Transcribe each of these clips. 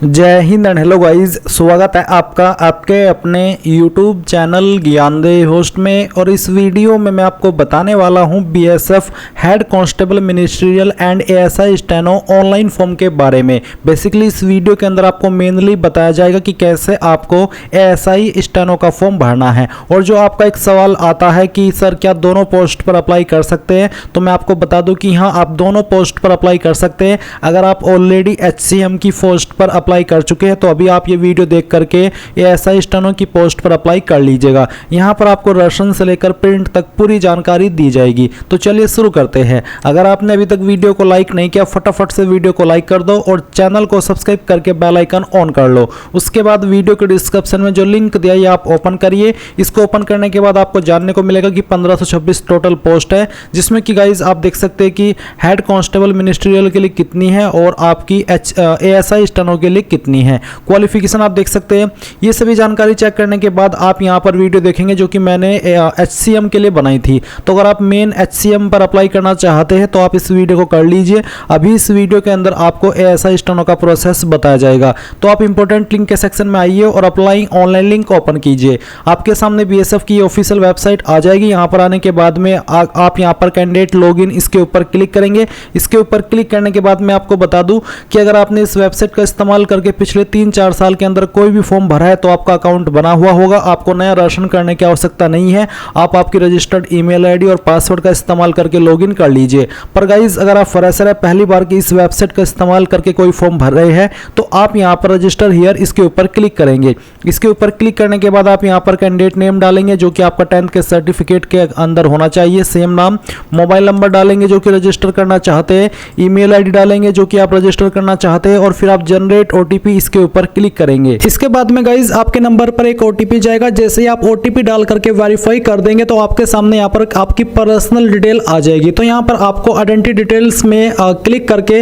जय Hind and hello guys, स्वागत है आपका आपके अपने YouTube चैनल ज्ञानदेही होस्ट में। और इस वीडियो में मैं आपको बताने वाला हूं BSF head constable ministerial and ASI steno online form के बारे में। बेसिकली इस वीडियो के अंदर आपको मेनली बताया जाएगा कि कैसे आपको एएसआई स्टेनो का फॉर्म भरना है। और जो आपका एक सवाल आता है कि सर क्या दोनों पोस्ट पर अप्लाई कर सकते हैं, तो मैं आपको बता दूं कि हाँ, आप दोनों पोस्ट पर अप्लाई कर सकते हैं। अगर आप ऑलरेडी एचसीएम की पोस्ट पर अप्लाई कर चुके हैं तो अभी आप ये वीडियो देख करके एएसआई स्टेनो की पोस्ट पर अप्लाई कर लीजिएगा। यहाँ पर आपको राशन से लेकर प्रिंट तक पूरी जानकारी दी जाएगी। तो चलिए शुरू करते हैं। अगर आपने अभी तक वीडियो को लाइक नहीं किया, फटाफट से वीडियो को लाइक कर दो और चैनल को सब्सक्राइब करके बेल आइकन ऑन कर लो। उसके बाद वीडियो के डिस्क्रिप्शन में जो लिंक दिया है आप ओपन करिए। इसको ओपन करने के बाद आपको जानने को मिलेगा कि 1526 टोटल पोस्ट है, जिसमें कि गाइज आप देख सकते हैं कि हेड कांस्टेबल मिनिस्ट्रियल के लिए कितनी है और आपकी एएसआई स्टेनो के लिए कितनी है। क्वालिफिकेशन आप देख सकते हैं। ये सभी जानकारी चेक करने के बाद आप यहां पर वीडियो देखेंगे जो कि मैंने एचसीएम के लिए बनाई थी। तो अगर आप मेन एचसीएम पर अप्लाई करना चाहते हैं तो आप इस वीडियो को कर लीजिए। अभी इस वीडियो के अंदर आपको एएसआई स्टेनो का प्रोसेस बताया जाएगा। तो आप इंपॉर्टेंट लिंक के सेक्शन में आइए और अप्लाई ऑनलाइन लिंक ओपन कीजिए। आपके सामने बीएसएफ की ऑफिशियल वेबसाइट आ जाएगी। यहां पर आने के बाद में आप यहां पर कैंडिडेट लॉगिन इसके ऊपर क्लिक करेंगे। इसके ऊपर क्लिक करने के बाद मैं आपको बता दूं कि अगर आपने इस वेबसाइट का इस्तेमाल करके पिछले 3-4 साल के अंदर कोई भी फॉर्म भरा है तो आपका अकाउंट बना हुआ होगा। आपको नया राशन करने की आवश्यकता नहीं है। आप आपकी रजिस्टर्ड ईमेल आईडी और पासवर्ड का इस्तेमाल करके लॉगिन कर लीजिए। पर गाइज अगर आप फ्रेशर है, पहली बार की इस वेबसाइट का इस्तेमाल करके कोई फॉर्म भर रहे हैं तो आप यहां पर रजिस्टर हियर इसके ऊपर क्लिक करेंगे। इसके ऊपर क्लिक करने के बाद आप यहां पर कैंडिडेट नेम डालेंगे जो कि आपका 10th के सर्टिफिकेट के अंदर होना चाहिए, सेम नाम। मोबाइल नंबर डालेंगे जो कि रजिस्टर करना चाहते हैं। ईमेल आईडी डालेंगे जो कि आप रजिस्टर करना चाहते हैं और फिर आप जनरेट ओटीपी इसके ऊपर क्लिक करेंगे। इसके बाद में गाइज आपके नंबर पर एक ओटीपी जाएगा। जैसे ही आप ओटीपी डाल करके वेरीफाई कर देंगे तो आपके सामने यहाँ पर आपकी पर्सनल डिटेल आ जाएगी। तो यहाँ पर आपको आइडेंटिटी डिटेल्स में क्लिक करके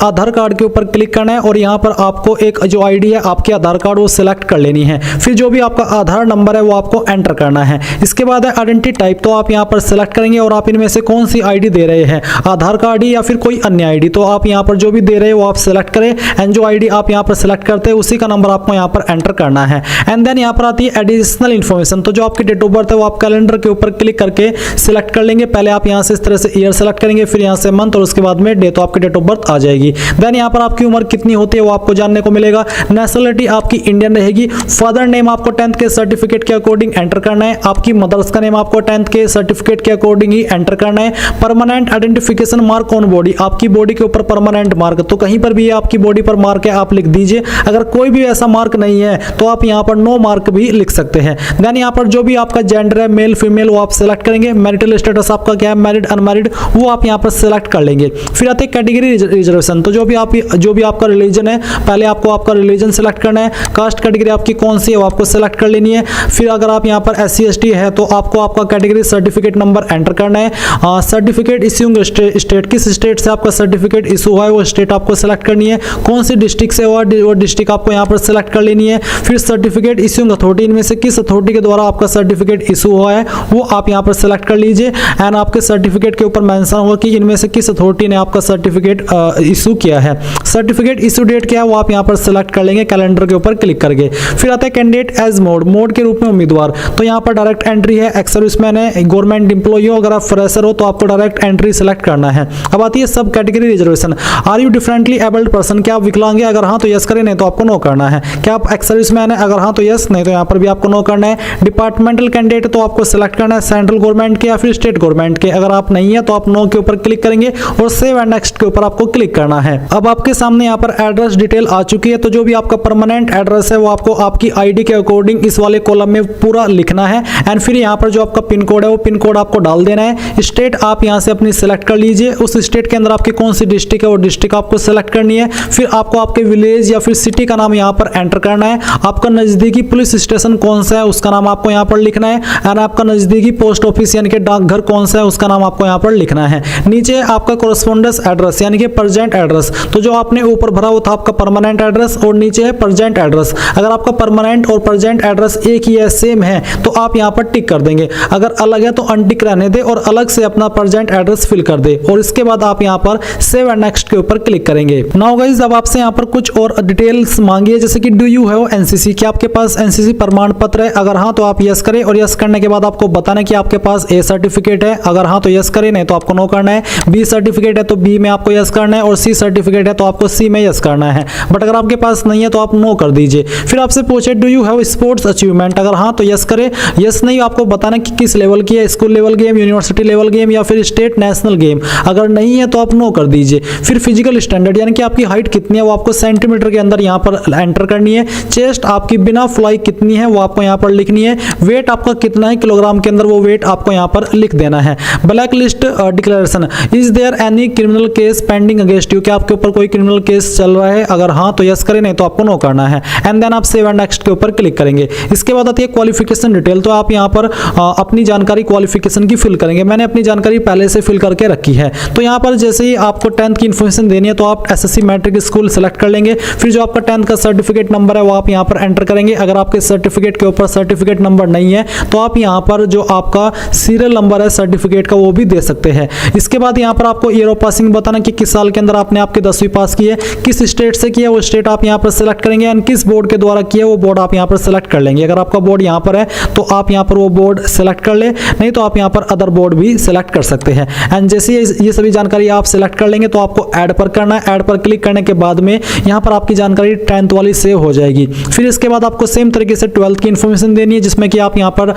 आधार कार्ड के ऊपर क्लिक करना है और यहाँ पर आपको एक जो आईडी है आपके आधार कार्ड वो सिलेक्ट कर लेनी है। फिर जो भी आपका आधार नंबर है वो आपको एंटर करना है। इसके बाद है आइडेंटिटी टाइप, तो आप यहाँ पर सिलेक्ट करेंगे और आप इनमें से कौन सी आईडी दे रहे हैं, आधार कार्ड या फिर कोई अन्य आईडी। तो आप यहाँ पर जो भी दे रहे हैं वो आप सिलेक्ट करें एंड जो आईडी आप यहाँ पर सिलेक्ट करते हैं उसी का नंबर आपको यहाँ पर एंटर करना है। एंड देन यहाँ पर आती है एडिशनल इन्फॉर्मेशन। तो जो आपकी डेट ऑफ बर्थ है वो आप कैलेंडर के ऊपर क्लिक करके सिलेक्ट कर लेंगे। पहले आप यहाँ से इस तरह से ईयर सेलेक्ट करेंगे, फिर यहाँ से मंथ और उसके बाद में डे, तो आपकी डेट ऑफ बर्थ आ जाएगी। देन यहाँ पर आपकी उम्र कितनी होती है वो आपको जानने को मिलेगा। नेशनलिटी आपकी इंडियन रहेगी। फादर नेम आपको 10th के सर्टिफिकेट के अकॉर्डिंग एंटर करना है। आपकी मदर्स का नेम आपको 10th के सर्टिफिकेट के अकॉर्डिंग ही एंटर करना है। Permanent identification mark on body, आपकी बॉडी के ऊपर परमानेंट मार्क, तो कहीं पर भी आपकी बॉडी पर मार्क है आप लिख दीजिए। अगर कोई भी ऐसा मार्क नहीं है तो आप यहां पर नो मार्क भी लिख सकते हैं। देन यहां पर जो भी आपका जेंडर है, मेल फीमेल, वो आप सिलेक्ट करेंगे। मैरिटल स्टेटस आपका क्या है, मैरिड अनमैरिड, वो आप यहां पर सिलेक्ट कर लेंगे। फिर आते हैं कैटेगरी रिजर्वेशन। तो जो भी आपका रिलीजन है, पहले आपको आपका रिलीजन सिलेक्ट करना है। कास्ट कैटेगरी आपकी कौन सी है वो आपको सिलेक्ट कर लेनी है। फिर अगर आप यहां पर SC ST है तो आपको आपका कैटेगरी सर्टिफिकेट नंबर एंटर करना है। सर्टिफिकेट इश्यूइंग स्टेट, किस स्टेट से आपका सर्टिफिकेट इशू हुआ है वो स्टेट आपको सिलेक्ट करनी है। कौन सी डिस्ट्रिक्ट से हुआ वो डिस्ट्रिक्ट आपको यहां पर सिलेक्ट कर लेनी है। फिर सर्टिफिकेट इश्यूइंग अथॉरिटी, इनमें से किस अथॉरिटी के द्वारा आपका सर्टिफिकेट इशू हुआ है वो आप यहां पर सिलेक्ट कर लीजिए। एंड आपके सर्टिफिकेट के ऊपर मेंशन होगा कि इनमें से किस अथॉरिटी ने आपका सर्टिफिकेट इशू किया है। सर्टिफिकेट इशू डेट क्या है वो आप यहां पर सिलेक्ट कर लेंगे कैलेंडर के ऊपर क्लिक करके। फिर आता है कैंडिडेट एज मोड के रूप में उम्मीदवार। तो यहां पर डायरेक्ट एंट्री है, एक्स सर्विसमैन है, गवर्नमेंट एम्प्लॉई हो, अगर आप फ्रेशर हो तो आपको डायरेक्ट एंट्री सिलेक्ट करना है। अब आती है subcategory reservation. Are you differently abled person, क्या आप विकलांग है, अगर हाँ तो यस करें, नहीं तो आपको नो करना है। क्या आप एक्स सर्विसमैन है, अगर हाँ तो यस, नहीं तो यहाँ पर भी आपको नो करना है। डिपार्टमेंटल कैंडिडेट तो आपको सिलेक्ट करना है सेंट्रल गवर्नमेंट के या फिर स्टेट गवर्नमेंट के, अगर आप नहीं है तो आप नो के ऊपर क्लिक करेंगे और सेव एंड नेक्स्ट के ऊपर आपको क्लिक करना है। अब आपके सामने यहाँ पर एड्रेस डिटेल आ चुकी है। तो जो भी आपका परमानेंट एड्रेस है वो आपको आपकी आईडी के अकॉर्डिंग इस वाले कॉलम में पूरा लिखना है। एंड फिर यहाँ पर जो आपका पिन कोड है वो पिन कोड आपको डाल देना है। स्टेट आप यहाँ से अपनी सिलेक्ट कर लीजिए। उस स्टेट के अंदर आपकी कौन सी डिस्ट्रिक्ट है वो डिस्ट्रिक्ट आपको सिलेक्ट करनी है। फिर आपको आपके विलेज या फिर सिटी का नाम यहाँ पर एंटर करना है। आपका नजदीकी पुलिस स्टेशन कौन सा है उसका नाम आपको यहाँ पर लिखना है। एंड आपका नजदीकी पोस्ट ऑफिस यानी कि डाकघर कौन सा है उसका नाम आपको यहाँ पर लिखना है। नीचे आपका कोरेस्पोंडेंस एड्रेस यानी कि प्रेजेंट एड्रेस। तो जो आपने ऊपर भरा वो था आपका परमानेंट एड्रेस और नीचे है प्रेजेंट एड्रेस। अगर आपका परमानेंट और प्रेजेंट एड्रेस एक ही है, सेम है, तो आप यहाँ पर टिक कर देंगे। अगर अलग है तो अनटिक रहने दे और अलग से अपना प्रेजेंट एड्रेस फिल कर दे। और इसके बाद आप यहाँ पर सेव एंड नेक्स्ट के ऊपर क्लिक करेंगे। नाउ गाइस अब आपसे यहाँ पर कुछ कुछ और डिटेल्स मांगी है, जैसे कि डू यू हैव एनसीसी, क्या आपके पास एनसीसी प्रमाण पत्र है? अगर हाँ तो आप यस करें, और यस करने के बाद आपको बताना कि आपके पास ए सर्टिफिकेट है। अगर हाँ तो यस करें, नहीं तो आपको नो करना है। बी सर्टिफिकेट है तो बी में आपको यस करना है, और सी सर्टिफिकेट है तो आपको सी में यस करना है। बट अगर आपके पास नहीं है तो आप नो कर दीजिए। फिर आपसे पूछे do you have sports achievement, अगर हाँ तो यस करें, यस नहीं आपको बताना कि किस लेवल की है, school level game, university level game या फिर स्टेट नेशनल गेम। अगर नहीं है तो आप नो कर दीजिए। फिर फिजिकल स्टैंडर्ड यानी कि आपकी हाइट कितनी है वो आपको सेंटीमीटर के अंदर यहाँ पर एंटर करनी है। चेस्ट आपकी बिना फ्लाई कितनी है वो आपको यहाँ पर लिखनी है। वेट आपका कितना है किलोग्राम के अंदर, वो वेट आपको यहाँ पर लिख देना है। Blacklist declaration, is there any criminal case pending against you, क्या आपके ऊपर कोई क्रिमिनल केस चल रहा है? अगर हाँ तो यस करें, नहीं तो आपको नो करना है। एंड देन आप सेव एंड नेक्स्ट के ऊपर क्लिक करेंगे। इसके बाद आती है क्वालिफिकेशन डिटेल, तो आप यहाँ पर अपनी जानकारी क्वालिफिकेशन की फिल करेंगे। मैंने अपनी जानकारी पहले से फिल करके रखी है। तो यहाँ पर जैसे ही आपको 10th की इन्फॉर्मेशन देनी है तो आप एसएससी मैट्रिक स्कूल सेलेक्ट कर लेंगे। फिर जो आपका 10th का सर्टिफिकेट नंबर है वो आप यहाँ पर एंटर करेंगे। अगर आपके सर्टिफिकेट के ऊपर सर्टिफिकेट नंबर नहीं है तो आप यहाँ पर जो आपका सीरियल नंबर है सर्टिफिकेट का वो भी दे सकते हैं। इसके बाद यहाँ पर आपको ईयर ऑफ पासिंग बताना कि किस साल के अंदर आपने आपकी 10वीं पास की है, किस स्टेट से की है वो स्टेट आप यहाँ पर सेलेक्ट करेंगे, एंड किस बोर्ड के द्वारा की है वो बोर्ड आप यहाँ पर सेलेक्ट कर लेंगे। अगर आपका बोर्ड यहाँ पर है तो आप यहाँ पर वो बोर्ड सेलेक्ट कर ले, नहीं तो आप यहाँ पर अदर बोर्ड भी सेलेक्ट कर सकते हैं। एंड जैसे ये सभी जानकारी आप सेलेक्ट कर लेंगे तो आपको ऐड पर करना है। ऐड पर क्लिक करने के बाद में यहाँ पर आपकी जानकारी 10th वाली सेव हो जाएगी। फिर इसके बाद आपको सेम तरीके से 12th की इन्फॉर्मेशन देनी है, जिसमें कि आप यहाँ पर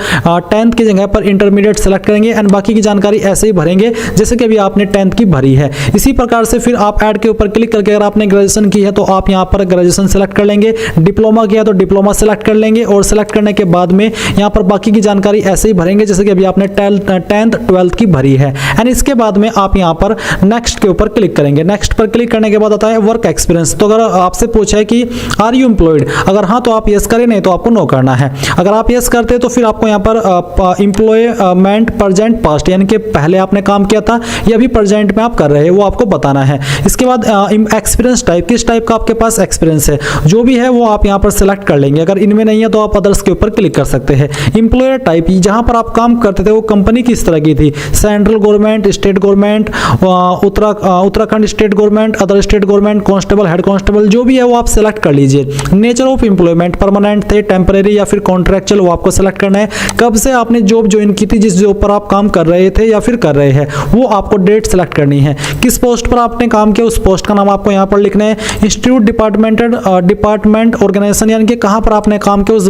10th की जगह पर इंटरमीडिएट सेलेक्ट करेंगे एंड बाकी की जानकारी ऐसे ही भरेंगे जैसे कि अभी आपने 10th की भरी है। इसी प्रकार से फिर आप ऐड के ऊपर क्लिक करके अगर आपने ग्रेजुएशन की है तो आप यहाँ पर ग्रेजुएशन सेलेक्ट कर लेंगे, डिप्लोमा किया तो डिप्लोमा सेलेक्ट कर लेंगे, और सेलेक्ट करने के बाद में यहाँ पर बाकी की जानकारी ऐसे ही भरेंगे जैसे कि अभी आपने 10th 12th की भरी है। एंड इसके बाद में आप यहाँ पर नेक्स्ट के ऊपर क्लिक करेंगे। नेक्स्ट पर क्लिक करने के बाद आता है वर्क एक्सपीरियंस। तो अगर आपसे पूछा है कि आर यू एम्प्लॉयड, अगर हाँ तो आप यस करें, नहीं तो आपको नो करना है। अगर आप यस करते तो फिर आपको यहाँ पर एम्प्लॉयमेंट प्रेजेंट पास्ट यानी कि पहले आपने काम किया था या अभी प्रेजेंट में आप कर रहे हैं वो आपको बताना है। इसके बाद एक्सपीरियंस टाइप, किस टाइप का आपके पास एक्सपीरियंस है जो भी है वो आप यहाँ पर सेलेक्ट कर लेंगे। अगर इनमें नहीं है तो आप अदर्स के ऊपर क्लिक कर सकते हैं। एम्प्लॉयर टाइप, जहाँ पर आप काम करते थे वो कंपनी किस तरह की थी, central government, state government, Uttarakhand state government, other state government, constable, head constable, जो भी है वो आप सेलेक्ट कर लीजिए। नेचर ऑफ एम्प्लॉयमेंट, परमानेंट थे, टेम्परेरी या फिर कॉन्ट्रैक्चुअल, वो आपको सेलेक्ट करना है। कब से आपने जॉब ज्वाइन की थी, जिस जॉब पर आप काम कर रहे थे या फिर कर रहे हैं, वो आपको डेट सेलेक्ट करनी है। किस पोस्ट पर आपने काम किया उस पोस्ट का नाम आपको यहाँ पर लिखना है। इंस्टीट्यूट, डिपार्टमेंट, ऑर्गेनाइजेशन यानी कि कहाँ पर आपने काम किया उस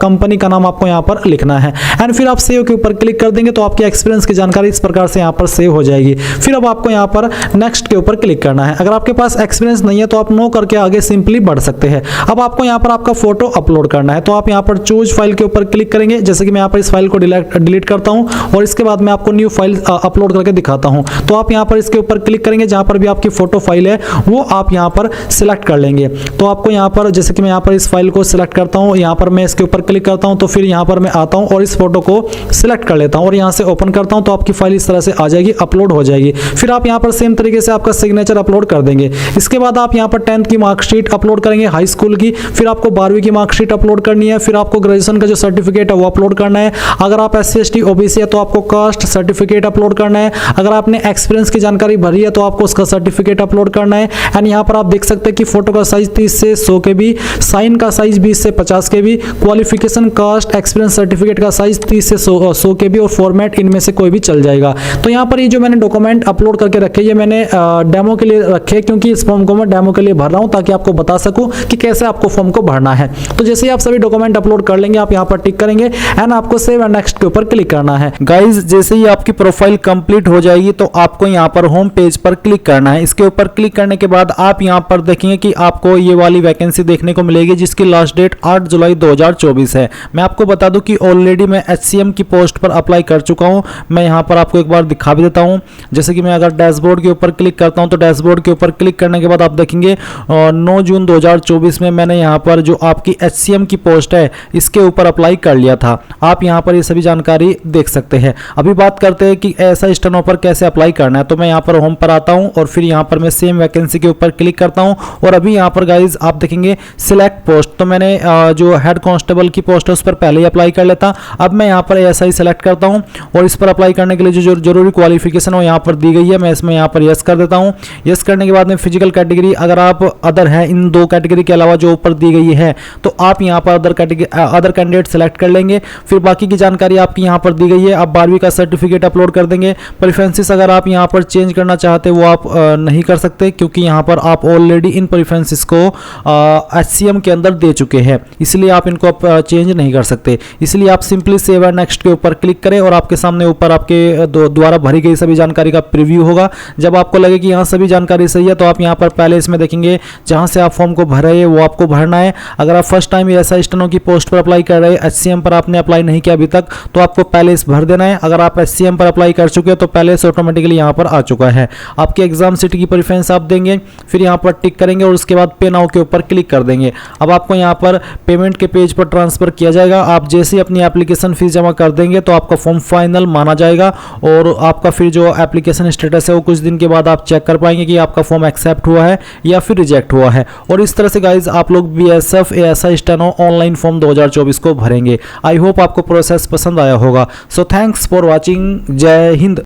कंपनी का नाम आपको यहाँ पर लिखना है। एंड फिर आप सेव के ऊपर क्लिक कर देंगे तो आपकी एक्सपीरियंस की जानकारी इस प्रकार से यहाँ पर सेव हो जाएगी। फिर अब आपको यहाँ पर नेक्स्ट के ऊपर क्लिक करना है। अगर आपके पास एक्सपीरियंस नहीं है तो आप नो करके आगे सिंपली बढ़ सकते हैं। अब आपको यहाँ पर आपका फोटो अपलोड करना है, तो आप यहाँ पर चूज फाइल के ऊपर क्लिक करेंगे। जैसे कि मैं यहाँ पर इस फाइल को डिलीट करता हूँ और इसके बाद मैं आपको न्यू फाइल अपलोड करके दिखाता हूँ। तो आप यहाँ पर इसके ऊपर क्लिक करेंगे, जहाँ पर भी आपकी फोटो फाइल है वो आप यहाँ पर सिलेक्ट कर लेंगे। तो आपको यहाँ पर, जैसे कि मैं यहाँ पर इस फाइल को सिलेक्ट करता हूँ, यहाँ पर मैं इसके ऊपर क्लिक करता हूँ, तो फिर यहाँ पर मैं आता हूँ और इस फोटो को सिलेक्ट कर लेता हूँ और यहाँ से ओपन करता हूँ, तो आपकी फाइल इस तरह से आ जाएगी, अपलोड हो जाएगी। फिर आप यहाँ पर सेम तरीके से आपका सिग्नेचर अपलोड कर देंगे। इसके बाद आप यहाँ पर 10th की मार्कशीट अपलोड करेंगे, हाई स्कूल की, फिर आपको 12वीं की मार्कशीट अपलोड करनी है, फिर आपको ग्रेजुएशन का जो सर्टिफिकेट है वो अपलोड करना है। अगर आप SC ST OBC है तो आपको कास्ट सर्टिफिकेट अपलोड करना है। अगर आपने एक्सपीरियंस की जानकारी भरी है तो आपको उसका सर्टिफिकेट अपलोड करना है। एंड यहाँ पर आप देख सकते हैं कि फोटो का साइज 30 से 100 KB, साइन का साइज 20 से 50 KB, qualification, caste, experience certificate का साइज 30 से 100 KB और फॉर्मेट इनमें से कोई भी चल जाएगा। तो यहाँ पर ये जो मैंने डॉक्यूमेंट अपलोड करके रखे ये मैंने डेमो के लिए रखे, क्योंकि इस फॉर्म को मैं डेमो के लिए भर रहा हूँ ताकि आपको बता सकूं कि कैसे आपको फॉर्म को भरना है। तो जैसे ही आप सभी डॉक्यूमेंट अपलोड कर लेंगे आप यहाँ पर टिक करेंगे एंड आपको सेव एंड नेक्स्ट के ऊपर क्लिक करना है। गाइज जैसे ही आपकी प्रोफाइल कंप्लीट हो जाएगी तो आपको यहाँ पर होम पेज पर क्लिक करना है। इसके ऊपर क्लिक करने के बाद आप यहाँ पर देखेंगे कि आपको ये वाली वैकेंसी देखने को मिलेगी जिसकी लास्ट डेट 8 जुलाई 2024 है। मैं आपको बता दूं कि ऑलरेडी मैं HCM की पोस्ट पर अप्लाई कर चुका हूँ। मैं यहाँ पर आपको एक बार दिखा भी देता हूँ। जैसे कि मैं अगर डैशबोर्ड के ऊपर क्लिक करता हूँ तो डैशबोर्ड के ऊपर क्लिक करने के बाद आप देखेंगे 9 जून 2024 में मैंने यहाँ पर जो आपकी HCM की पोस्ट है इसके ऊपर अप्लाई कर लिया था। आप यहाँ पर ये सभी जानकारी देख सकते हैं। अभी बात करते हैं कि ऐसा स्टेनो पर कैसे अप्लाई करना है। तो मैं यहाँ पर होम पर आता हूँ और फिर यहाँ पर मैं सेम वैकेंसी के ऊपर क्लिक करता हूँ और अभी यहाँ पर गाइज आप देखेंगे सिलेक्ट पोस्ट। तो मैंने जो हेड कांस्टेबल की पोस्ट है उस पर पहले ही अप्लाई कर लेता। अब मैं यहाँ पर ऐसा ही सिलेक्ट करता हूँ और इस पर अप्लाई करने के लिए जो जरूरी क्वालिफिकेशन हो यहाँ पर दी गई है मैं इसमें यहाँ पर यस कर देता हूँ। यस करने के बाद में फिजिकल कैटेगरी, अगर आप अदर है, इन 2 कैटेगरी के अलावा जो ऊपर दी गई है, तो आप यहाँ पर अदर कैंडिडेट सेलेक्ट कर लेंगे। फिर बाकी की जानकारी आपकी यहाँ पर दी गई है। आप 12वीं का सर्टिफिकेट अपलोड कर देंगे। प्रेफरेंसेस अगर आप यहाँ पर चेंज करना चाहते वो आप नहीं कर सकते, क्योंकि यहाँ पर आप ऑलरेडी इन प्रेफरेंसेस को HCM के अंदर दे चुके हैं, इसलिए आप इनको चेंज नहीं कर सकते। इसलिए आप सिंपली सेव एंड नेक्स्ट के ऊपर क्लिक करें और आपके सामने ऊपर आपके द्वारा भरी गई सभी जानकारी का प्रीव्यू होगा। जब आपको लगे कि यहाँ सभी जानकारी सही है तो आप यहाँ पर पहले इसमें देखेंगे जहाँ से आप फॉर्म को भर रहे हैं वो आपको भरना है। अगर आप फर्स्ट टाइम SI स्टेनो की पोस्ट पर अप्लाई कर रहे हैं, HCM पर आपने अप्लाई नहीं किया अभी तक, तो आपको पहले इस भर देना है। अगर आप HCM पर अप्लाई कर चुके हैं तो पहले से ऑटोमेटिकली यहाँ पर आ चुका है। आपके एग्जाम सिटी की प्रेफरेंस आप देंगे, फिर यहाँ पर टिक करेंगे और उसके बाद पे नाउ के ऊपर क्लिक कर देंगे। अब आपको यहाँ पर पेमेंट के पेज पर ट्रांसफर किया जाएगा। आप जैसे ही अपनी एप्लीकेशन फीस जमा कर देंगे तो आपका फॉर्म फाइनल माना जाएगा और आपका फिर जो एप्लीकेशन स्टेटस है वो कुछ दिन के बाद आप चेक कर पाएंगे कि आपका फॉर्म एक्सेप्ट हुआ है या फिर रिजेक्ट हुआ है। और इस तरह से गाइज आप लोग BSF ASI steno online form 2024 को भरेंगे। आई होप आपको प्रोसेस पसंद आया होगा। So thanks for watching. जय हिंद।